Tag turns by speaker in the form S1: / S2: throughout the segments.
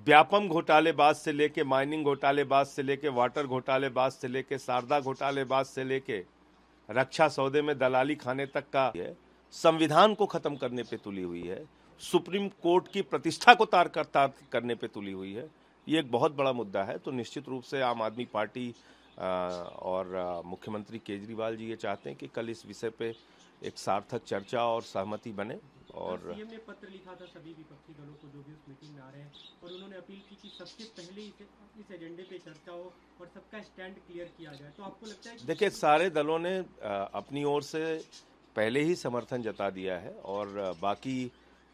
S1: व्यापम घोटालेबाज से लेके, माइनिंग घोटालेबाज से लेके, वाटर घोटालेबाज से लेके, शारदा घोटालेबाज से लेके, रक्षा सौदे में दलाली खाने तक का है, संविधान को खत्म करने पे तुली हुई है, सुप्रीम कोर्ट की प्रतिष्ठा को तार करने पे तुली हुई है। ये एक बहुत बड़ा मुद्दा है। तो निश्चित रूप से आम आदमी पार्टी और मुख्यमंत्री केजरीवाल जी ये चाहते हैं कि कल इस विषय पे एक सार्थक चर्चा और सहमति बने। और
S2: सीएम ने पत्र लिखा था सभी विपक्षी दलों को जो भी उस मीटिंग में आ रहे हैं, और उन्होंने अपील की कि सबसे पहले इस एजेंडे पे चर्चा हो और सबका स्टैंड क्लियर किया जाए। तो आपको लगता है कि
S1: देखिए, सारे दलों ने अपनी ओर से पहले ही समर्थन जता दिया है और बाकी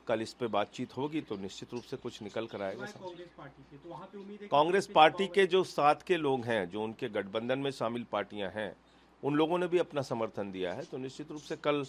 S1: कल इस पे बातचीत होगी तो निश्चित रूप से कुछ निकल कर आएगा।
S2: कांग्रेस पार्टी के तो वहाँ पे उम्मीद है
S1: कांग्रेस पार्टी के जो साथ के लोग हैं, जो उनके गठबंधन में शामिल पार्टियां हैं, उन लोगों ने भी अपना समर्थन दिया है। तो निश्चित रूप से कल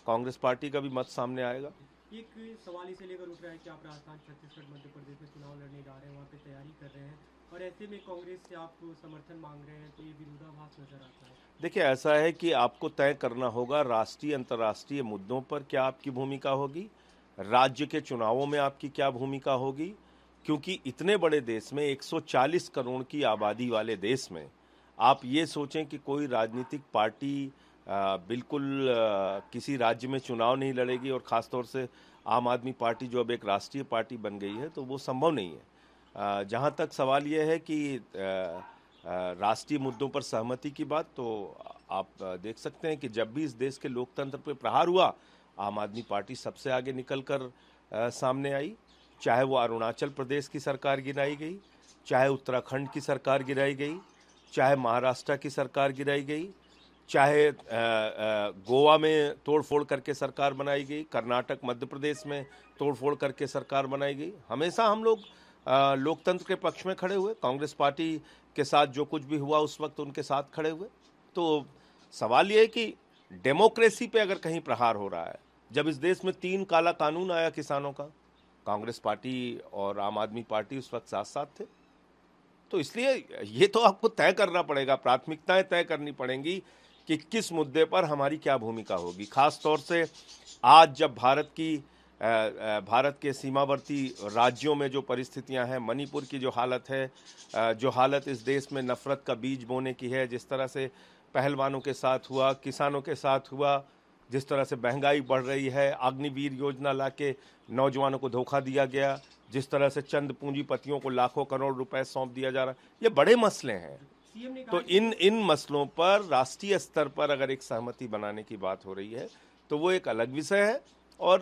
S1: कांग्रेस पार्टी का भी मत सामने आएगा।
S2: एक सवाल इसे लेकर उठ रहा है कि आप राजस्थान, छत्तीसगढ़, मध्य प्रदेश में चुनाव लड़ने जा रहे हैं, वहाँ पे तैयारी कर रहे हैं, और ऐसे में कांग्रेस से आप समर्थन मांग रहे हैं, तो ये विरोधाभास नजर आता है।
S1: देखिए, ऐसा है कि आपको तय करना होगा राष्ट्रीय अंतर्राष्ट्रीय मुद्दों पर क्या आपकी भूमिका होगी, राज्य के चुनावों में आपकी क्या भूमिका होगी, क्योंकि इतने बड़े देश में 140 करोड़ की आबादी वाले देश में आप ये सोचें कि कोई राजनीतिक पार्टी बिल्कुल किसी राज्य में चुनाव नहीं लड़ेगी, और ख़ासतौर से आम आदमी पार्टी जो अब एक राष्ट्रीय पार्टी बन गई है, तो वो संभव नहीं है। जहाँ तक सवाल ये है कि राष्ट्रीय मुद्दों पर सहमति की बात, तो आप देख सकते हैं कि जब भी इस देश के लोकतंत्र पर प्रहार हुआ, आम आदमी पार्टी सबसे आगे निकलकर सामने आई। चाहे वो अरुणाचल प्रदेश की सरकार गिराई गई, चाहे उत्तराखंड की सरकार गिराई गई, चाहे महाराष्ट्र की सरकार गिराई गई, चाहे गोवा में तोड़फोड़ करके सरकार बनाई गई, कर्नाटक, मध्य प्रदेश में तोड़फोड़ करके सरकार बनाई गई। हमेशा हम लोग लोकतंत्र के पक्ष में खड़े हुए, कांग्रेस पार्टी के साथ जो कुछ भी हुआ उस वक्त उनके साथ खड़े हुए। तो सवाल ये है कि डेमोक्रेसी पे अगर कहीं प्रहार हो रहा है, जब इस देश में 3 काला कानून आया किसानों का, कांग्रेस पार्टी और आम आदमी पार्टी उस वक्त साथ साथ थे। तो इसलिए ये तो आपको तय करना पड़ेगा, प्राथमिकताएं तय करनी पड़ेंगी कि किस मुद्दे पर हमारी क्या भूमिका होगी। खास तौर से आज जब भारत के सीमावर्ती राज्यों में जो परिस्थितियां हैं, मणिपुर की जो हालत है, जो हालत इस देश में नफरत का बीज बोने की है, जिस तरह से पहलवानों के साथ हुआ, किसानों के साथ हुआ, जिस तरह से महंगाई बढ़ रही है, अग्निवीर योजना लाके नौजवानों को धोखा दिया गया, जिस तरह से चंद पूंजीपतियों को लाखों करोड़ रुपए सौंप दिया जा रहा है, ये बड़े मसले हैं। तो इन मसलों पर राष्ट्रीय स्तर पर अगर एक सहमति बनाने की बात हो रही है तो वो एक अलग विषय है, और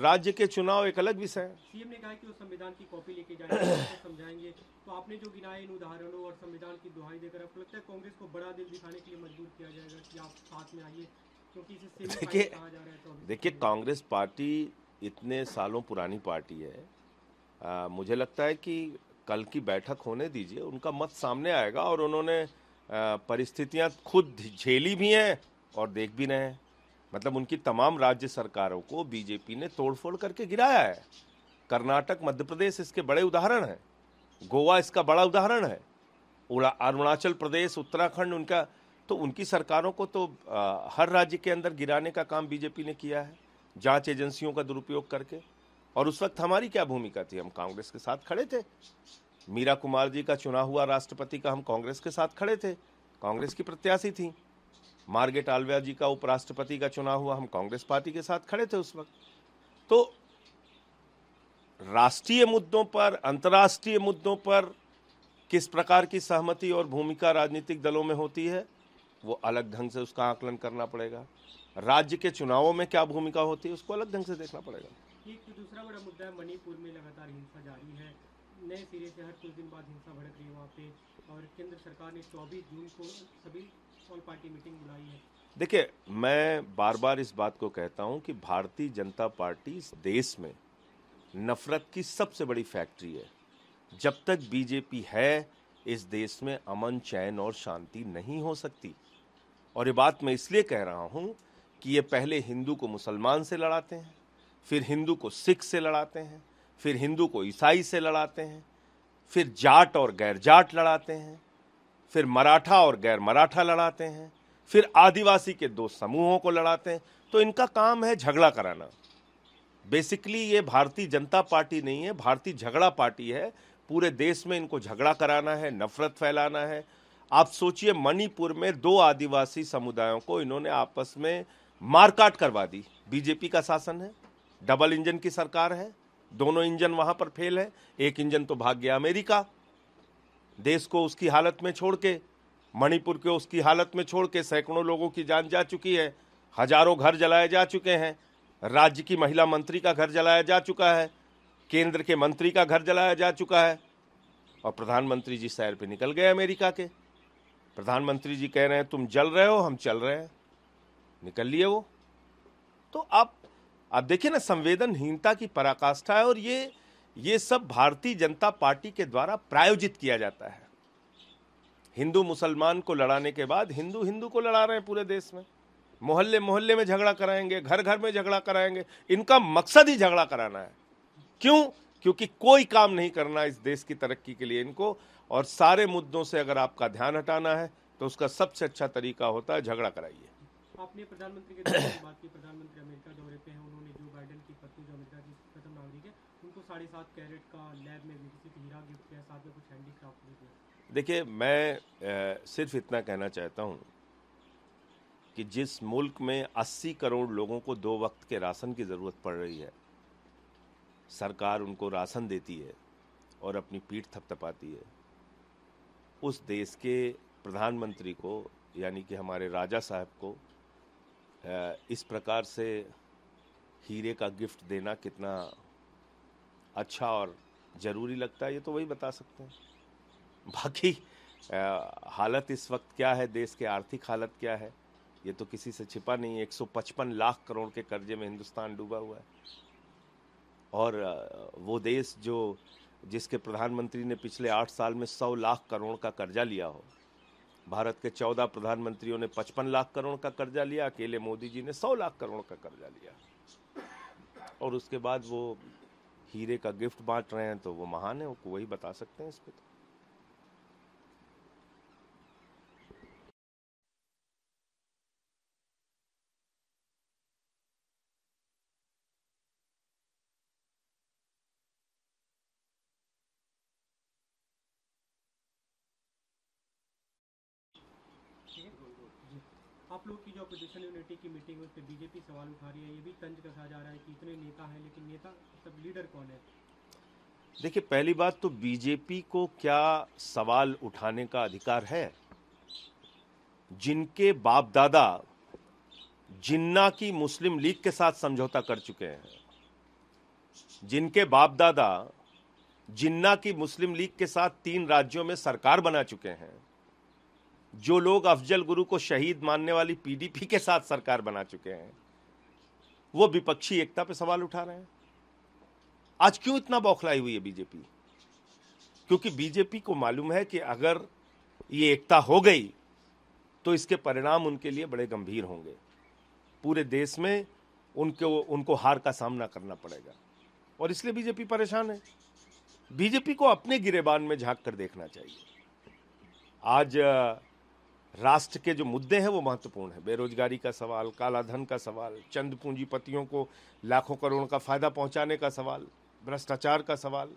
S1: राज्य के चुनाव एक अलग विषय है।
S2: सीएम ने कहा कि वो संविधान की कॉपी लेके जाएंगे, समझाएंगे। तो आपने जो गिनाए इन उदाहरणों और संविधान की दुहाई देकर, आपको लगता है कांग्रेस को बड़ा दिल दिखाने के लिए मजबूर किया जाएगा कि आप साथ में आइए, क्योंकि इसे सेमीफाइनल कहा जा रहा है? तो
S1: देखिए, कांग्रेस पार्टी इतने सालों पुरानी पार्टी है। मुझे लगता है कि कल की बैठक होने दीजिए, उनका मत सामने आएगा, और उन्होंने परिस्थितियां खुद झेली भी हैं और देख भी रहे हैं। मतलब उनकी तमाम राज्य सरकारों को बीजेपी ने तोड़फोड़ करके गिराया है। कर्नाटक, मध्य प्रदेश इसके बड़े उदाहरण हैं, गोवा इसका बड़ा उदाहरण है, अरुणाचल प्रदेश, उत्तराखंड, उनकी सरकारों को तो हर राज्य के अंदर गिराने का काम बीजेपी ने किया है, जांच एजेंसियों का दुरुपयोग करके। और उस वक्त हमारी क्या भूमिका थी? हम कांग्रेस के साथ खड़े थे। मीरा कुमार जी का चुना हुआ राष्ट्रपति का हम कांग्रेस के साथ खड़े थे, कांग्रेस की प्रत्याशी थी। मार्गरेट आल्वा जी का उपराष्ट्रपति का चुना हुआ, हम कांग्रेस पार्टी के साथ खड़े थे उस वक्त। तो राष्ट्रीय मुद्दों पर, अंतर्राष्ट्रीय मुद्दों पर किस प्रकार की सहमति और भूमिका राजनीतिक दलों में होती है, वो अलग ढंग से उसका आकलन करना पड़ेगा। राज्य के चुनावों में क्या भूमिका होती है, उसको अलग ढंग से देखना पड़ेगा।
S2: एक दूसरा बड़ा मुद्दा है, मणिपुर में लगातार हिंसा जारी है, नए सिरे से हर कुछ दिन बाद हिंसा भड़क रही है वहाँ पे, और केंद्र सरकार ने 24 जून को सभी ऑल पार्टी मीटिंग बुलाई है।
S1: देखिए, मैं बार बार इस बात को कहता हूं कि भारतीय जनता पार्टी इस देश में नफरत की सबसे बड़ी फैक्ट्री है। जब तक बीजेपी है, इस देश में अमन, चैन और शांति नहीं हो सकती। और ये बात मैं इसलिए कह रहा हूं कि ये पहले हिंदू को मुसलमान से लड़ाते हैं, फिर हिंदू को सिख से लड़ाते हैं, फिर हिंदू को ईसाई से लड़ाते हैं, फिर जाट और गैर जाट लड़ाते हैं, फिर मराठा और गैर मराठा लड़ाते हैं, फिर आदिवासी के 2 समूहों को लड़ाते हैं। तो इनका काम है झगड़ा कराना। बेसिकली ये भारतीय जनता पार्टी नहीं है, भारतीय झगड़ा पार्टी है। पूरे देश में इनको झगड़ा कराना है, नफरत फैलाना है। आप सोचिए, मणिपुर में 2 आदिवासी समुदायों को इन्होंने आपस में मारकाट करवा दी। बीजेपी का शासन है, डबल इंजन की सरकार है, दोनों इंजन वहां पर फेल है। एक इंजन तो भाग गया अमेरिका, देश को उसकी हालत में छोड़ के, मणिपुर को उसकी हालत में छोड़ के। सैकड़ों लोगों की जान जा चुकी है, हजारों घर जलाए जा चुके हैं, राज्य की महिला मंत्री का घर जलाया जा चुका है, केंद्र के मंत्री का घर जलाया जा चुका है, और प्रधानमंत्री जी सैर पे निकल गए अमेरिका के। प्रधानमंत्री जी कह रहे हैं तुम जल रहे हो, हम चल रहे हैं, निकल लिए वो। तो आप देखिए ना, संवेदनहीनता की पराकाष्ठा है। और ये सब भारतीय जनता पार्टी के द्वारा प्रायोजित किया जाता है। हिंदू मुसलमान को लड़ाने के बाद हिंदू हिंदू को लड़ा रहे हैं पूरे देश में। मोहल्ले मोहल्ले में झगड़ा कराएंगे, घर घर में झगड़ा कराएंगे। इनका मकसद ही झगड़ा कराना है। क्यों? क्योंकि कोई काम नहीं करना इस देश की तरक्की के लिए इनको। और सारे मुद्दों से अगर आपका ध्यान हटाना है तो उसका सबसे अच्छा तरीका होता है झगड़ा कराइए।
S2: आपने प्रधानमंत्री के दौरे की बात की। प्रधानमंत्री अमेरिका दौरे पे हैं। उन्होंने जो बाइडेन की पत्नी, जो अमेरिका की प्रथम नागरिक है, उनको 7.5 कैरेट का लैब में विकसित हीरा गिफ्ट किया, साथ में कुछ हैंडीक्राफ्ट भी दिया।
S1: देखिए, मैं सिर्फ इतना कहना चाहता हूं कि जिस मुल्क में 80 करोड़ लोगों को 2 वक्त के राशन की जरूरत पड़ रही है, सरकार उनको राशन देती है और अपनी पीठ थपथपाती है, उस देश के प्रधानमंत्री को, यानी कि हमारे राजा साहब को, इस प्रकार से हीरे का गिफ्ट देना कितना अच्छा और ज़रूरी लगता है, ये तो वही बता सकते हैं। बाकी हालत इस वक्त क्या है, देश के आर्थिक हालत क्या है, ये तो किसी से छिपा नहीं है। 155 लाख करोड़ के कर्जे में हिंदुस्तान डूबा हुआ है। और वो देश जिसके प्रधानमंत्री ने पिछले 8 साल में 100 लाख करोड़ का कर्जा लिया हो। भारत के 14 प्रधानमंत्रियों ने 55 लाख करोड़ का कर्जा लिया, अकेले मोदी जी ने 100 लाख करोड़ का कर्जा लिया। और उसके बाद वो हीरे का गिफ्ट बांट रहे हैं, तो वो महान है, वो वही बता सकते हैं इस पे।
S2: आप लोग की जो अपोजिशन यूनिटी की मीटिंग है, उस पर बीजेपी सवाल उठा रही है। ये भी तंज कसा जा रहा है कि इतने नेता हैं, लेकिन नेता सब लीडर कौन है?
S1: देखिए, पहली बात तो बीजेपी को क्या सवाल उठाने का अधिकार है? जिनके बाप दादा जिन्ना की मुस्लिम लीग के साथ समझौता कर चुके हैं, जिनके बाप दादा जिन्ना की मुस्लिम लीग के साथ 3 राज्यों में सरकार बना चुके हैं, जो लोग अफजल गुरु को शहीद मानने वाली पीडीपी के साथ सरकार बना चुके हैं, वो विपक्षी एकता पे सवाल उठा रहे हैं। आज क्यों इतना बौखलाई हुई है बीजेपी? क्योंकि बीजेपी को मालूम है कि अगर ये एकता हो गई तो इसके परिणाम उनके लिए बड़े गंभीर होंगे। पूरे देश में उनको हार का सामना करना पड़ेगा, और इसलिए बीजेपी परेशान है। बीजेपी को अपने गिरेबान में झांक कर देखना चाहिए। आज राष्ट्र के जो मुद्दे हैं वो महत्वपूर्ण है। बेरोजगारी का सवाल, काला धन का सवाल, चंद पूंजीपतियों को लाखों करोड़ का फायदा पहुंचाने का सवाल, भ्रष्टाचार का सवाल,